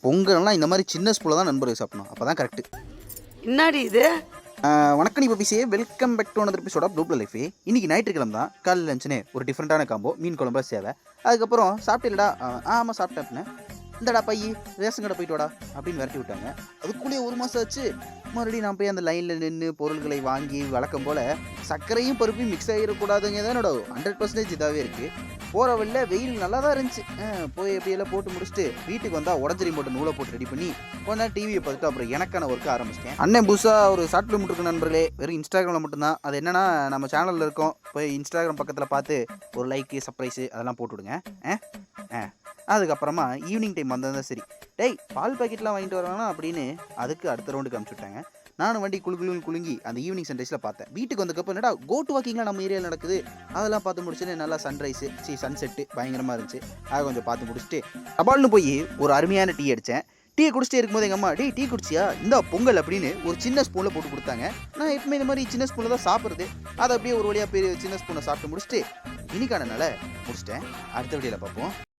பொங்கல்னா இந்த மாதிரி சின்ன ஸ்பூனில் தான் நண்பர்கள் சாப்பிடணும், அப்போ தான் கரெக்டு. என்னாடி இது? வணக்கம் பபிசியே, welcome back to another episode of டூப்ல லைஃபே. இன்றைக்கி ஞாயிற்றுக்கிழமை தான். காலையில் லஞ்சுன்னு ஒரு டிஃப்ரெண்ட்டான காம்போ, மீன் குழம்பா சேவை. அதுக்கப்புறம் சாப்பிட்டேலடா, ஆமாம் சாப்பிட்டேன் அப்படின்னா, இந்தடா பையி ரேஷன் கடை போயிட்டு வாடா அப்படின்னு விரட்டி விட்டாங்க. அதுக்குள்ளேயே ஒரு மாதம் ஆச்சு. மறுபடியும் நான் போய் அந்த லைனில் நின்று பொருள்களை வாங்கி வழக்கம் போல் சர்க்கரையும் பருப்பையும் மிக்ஸ் ஆகிடக்கூடாதுங்க தான் என்னோட 100% இதாகவே இருக்குது. போகிற வழியில் வெயில் நல்லா தான் இருந்துச்சு. போய் எப்படியெல்லாம் போட்டு முடிச்சுட்டு வீட்டுக்கு வந்தால் உடஞ்சி போட்டு நூலை போட்டு ரெடி பண்ணி கொஞ்ச நேரம் டிவியை பார்த்துட்டு அப்புறம் எனக்கான ஒர்க்கு ஆரம்பிச்சிட்டேன். அண்ணன் புதுசாக ஒரு ஷார்ட் ஃபிலிம் இருக்கு நண்பர்களே, வெறும் இன்ஸ்டாகிராமில் மட்டும்தான். அது என்னென்னா நம்ம சேனலில் இருக்கோம், போய் இன்ஸ்டாகிராம் பக்கத்தில் பார்த்து ஒரு லைக்கு சர்ப்ரைஸு அதெல்லாம் போட்டுவிடுங்க. அதுக்கப்புறமா ஈவினிங் டைம் வந்ததான் சரி, டேய் பால் பாக்கெட்லாம் வாங்கிட்டு வரானா அப்படின்னு அதுக்கு அடுத்த ரவுண்டுக்கு அனுப்பிச்சுட்டாங்க. நானும் வண்டி குலுங்கி அந்த ஈவினிங் சன்ரைஸில் பார்த்தேன். வீட்டுக்கு வந்ததுக்கப்புறம் என்னடா கோட்டு வாக்கிங்லாம் நம்ம ஏரியாவில் நடக்குது, அதெல்லாம் பார்த்து முடிச்சுட்டு நல்லா சன்செட்டு பயங்கரமாக இருந்துச்சு. அதை கொஞ்சம் பார்த்து முடிச்சுட்டு தபால்னு போய் ஒரு அருமையான டீ அடித்தேன். டீ குடிச்சிட்டே இருக்கும்போது எங்கள் அம்மா, டீ குடிச்சியா, இந்த பொங்கல் அப்படின்னு ஒரு சின்ன ஸ்பூனில் போட்டு கொடுத்தாங்க. நான் எப்பவுமே இந்த மாதிரி சின்ன ஸ்பூனில் தான் சாப்பிட்றது. அதை அப்படியே ஒரு வழியாக பெரிய சின்ன ஸ்பூனை சாப்பிட்டு முடிச்சுட்டு இன்னைக்கான நாளை முடிச்சிட்டேன். அடுத்த வீடியோவில் பார்ப்போம்.